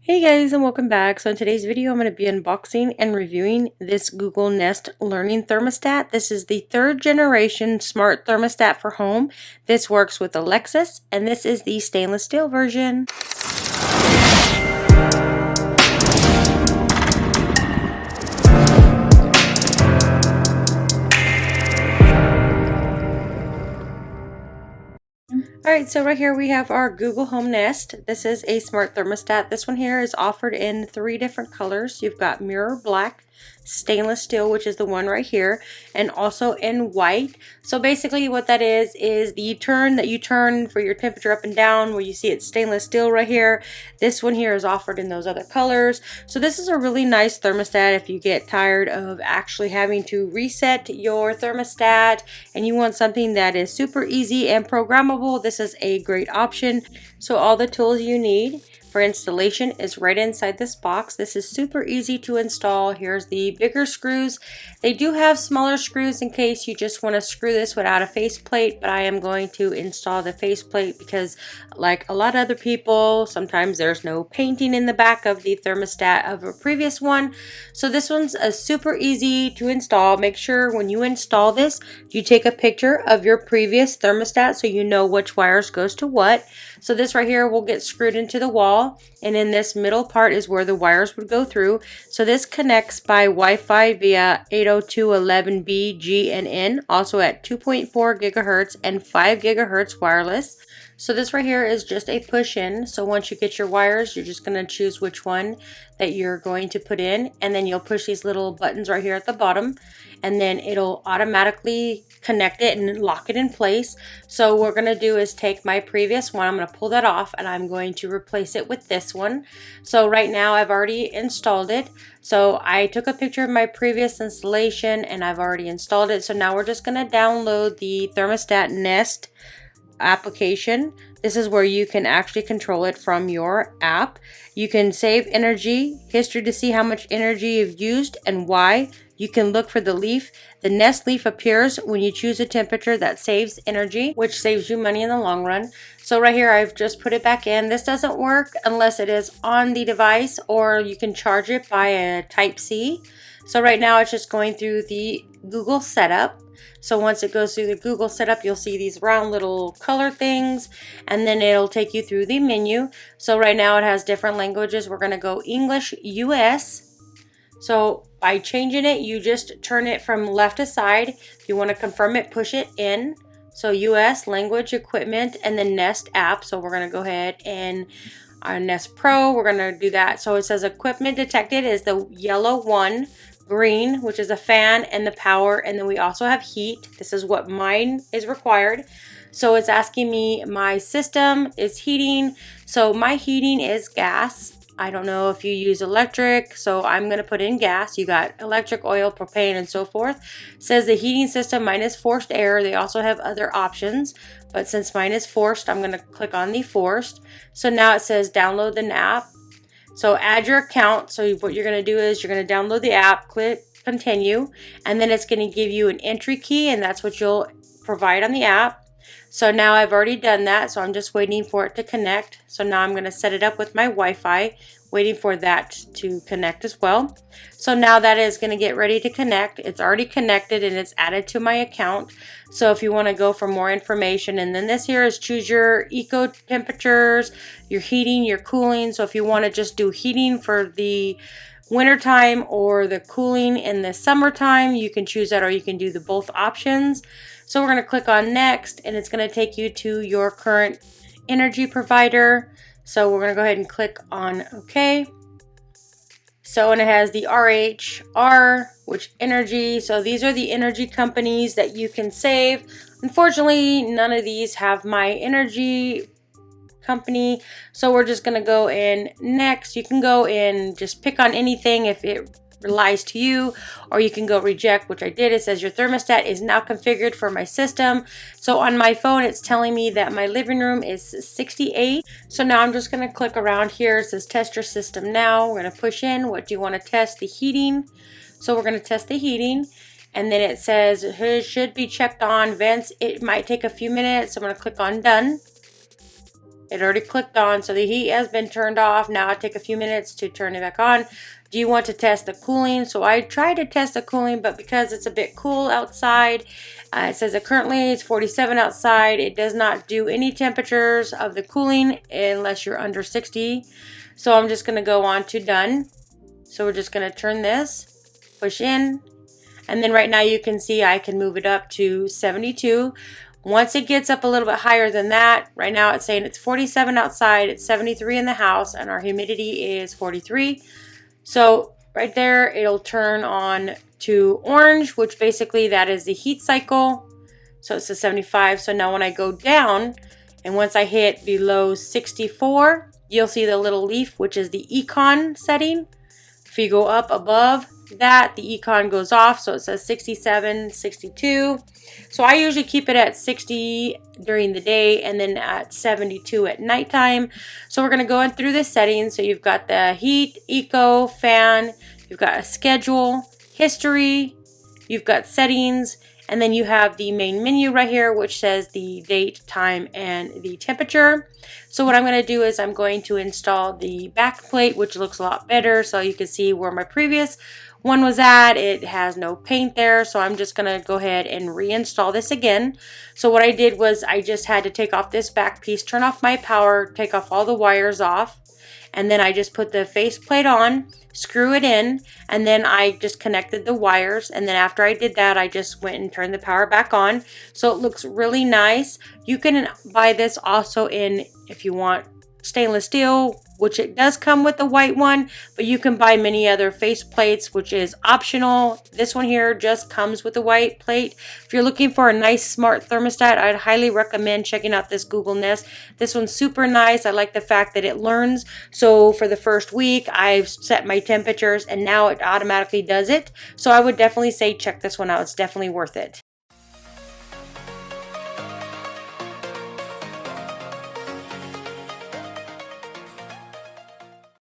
Hey guys, and welcome back. So in today's video, I'm going to be unboxing and reviewing this Google Nest Learning Thermostat. This is the third generation smart thermostat for home. This works with Alexis, and this is the stainless steel version. Alright, so right here we have our Google Home Nest. This is a smart thermostat. This one here is offered in 3 different colors. You've got mirror black, stainless steel, which is the one right here, and also in white. So basically what that is the turn that you turn for your temperature up and down, where you see it's stainless steel right here. This one here is offered in those other colors. So this is a really nice thermostat if you get tired of actually having to reset your thermostat and you want something that is super easy and programmable. This is a great option. So all the tools you need for installation is right inside this box. This is super easy to install. Here's the bigger screws. They do have smaller screws in case you just want to screw this without a faceplate, but I am going to install the faceplate because, like a lot of other people, sometimes there's no painting in the back of the thermostat of a previous one. So this one's super easy to install. Make sure when you install this, you take a picture of your previous thermostat so you know which wires goes to what. So this right here will get screwed into the wall, and in this middle part is where the wires would go through. So this connects by Wi-Fi via 802.11b, G, and N, also at 2.4 gigahertz and 5 gigahertz wireless. So this right here is just a push in. So once you get your wires, you're just going to choose which one that you're going to put in, and then you'll push these little buttons right here at the bottom, and then it'll automatically connect it and lock it in place. So what we're going to do is take my previous one, I'm going to pull that off, and I'm going to replace it with this one. So right now I've already installed it. So I took a picture of my previous installation and I've already installed it. So now we're just going to download the Thermostat Nest application. This is where you can actually control it from your app. You can save energy history to see how much energy you've used and why. You can look for the leaf. The Nest leaf appears when you choose a temperature that saves energy, which saves you money in the long run. So right here I've just put it back in. This doesn't work unless it is on the device, or you can charge it by a Type-C. So right now it's just going through the Google setup. So once it goes through the Google setup, you'll see these round little color things, and then it'll take you through the menu. So right now it has different languages. We're going to go English US. So by changing it, you just turn it from left to side. If you want to confirm it, push it in. So US, language, equipment, and the Nest app. So we're going to go ahead and our Nest Pro, we're going to do that. So it says equipment detected is the yellow one, green, which is a fan, and the power, and then we also have heat. This is what mine is required. So it's asking me my system is heating. So my heating is gas. I don't know if you use electric, so I'm going to put in gas. You got electric, oil, propane, and so forth. It says the heating system, mine is forced air. They also have other options, but since mine is forced, I'm going to click on the forced. So now it says download the app. So add your account. So what you're going to do is you're going to download the app, click continue, and then it's going to give you an entry key, and that's what you'll provide on the app. So now I've already done that, so I'm just waiting for it to connect. So now I'm going to set it up with my Wi-Fi, waiting for that to connect as well. So now that is going to get ready to connect. It's already connected and it's added to my account. So if you want to go for more information, and then this here is choose your eco temperatures, your heating, your cooling. So if you want to just do heating for the wintertime or the cooling in the summertime, you can choose that, or you can do the both options. So we're going to click on next, and it's going to take you to your current energy provider. So we're going to go ahead and click on OK. So, and it has the RHR, which energy. So these are the energy companies that you can save. Unfortunately, none of these have my energy company. So we're just going to go in next. You can go in, just pick on anything if it relies to you, or you can go reject, which I did. It says your thermostat is now configured for my system. So on my phone, it's telling me that my living room is 68. So now I'm just going to click around here. It says test your system now. We're going to push in. What do you want to test? The heating. So we're going to test the heating. And then it says it should be checked on vents. It might take a few minutes. So I'm going to click on done. It already clicked on, so the heat has been turned off. Now I take a few minutes to turn it back on. Do you want to test the cooling? So I tried to test the cooling, but because it's a bit cool outside, it says that currently it's 47 outside. It does not do any temperatures of the cooling unless you're under 60. So I'm just going to go on to done. So we're just going to turn this, push in, and then right now you can see I can move it up to 72. Once it gets up a little bit higher than that, right now it's saying it's 47 outside, it's 73 in the house, and our humidity is 43. So right there, it'll turn on to orange, which basically that is the heat cycle. So it's a 75. So now when I go down, and once I hit below 64, you'll see the little leaf, which is the econ setting. If you go up above that, the econ goes off, so it says 67, 62. So I usually keep it at 60 during the day and then at 72 at nighttime. So we're going to go in through the settings. So you've got the heat, eco, fan, you've got a schedule, history, you've got settings, and then you have the main menu right here, which says the date, time, and the temperature. So what I'm going to do is I'm going to install the back plate, which looks a lot better. So you can see where my previous one was at. It has no paint there. So I'm just going to go ahead and reinstall this again. So what I did was I just had to take off this back piece, turn off my power, take off all the wires off. And then I just put the faceplate on, screw it in, and then I just connected the wires. And then after I did that, I just went and turned the power back on. So it looks really nice. You can buy this also in, if you want, stainless steel, which it does come with the white one, but you can buy many other face plates, which is optional. This one here just comes with a white plate. If you're looking for a nice smart thermostat, I'd highly recommend checking out this Google Nest. This one's super nice. I like the fact that it learns. So for the first week, I've set my temperatures and now it automatically does it. So I would definitely say check this one out. It's definitely worth it.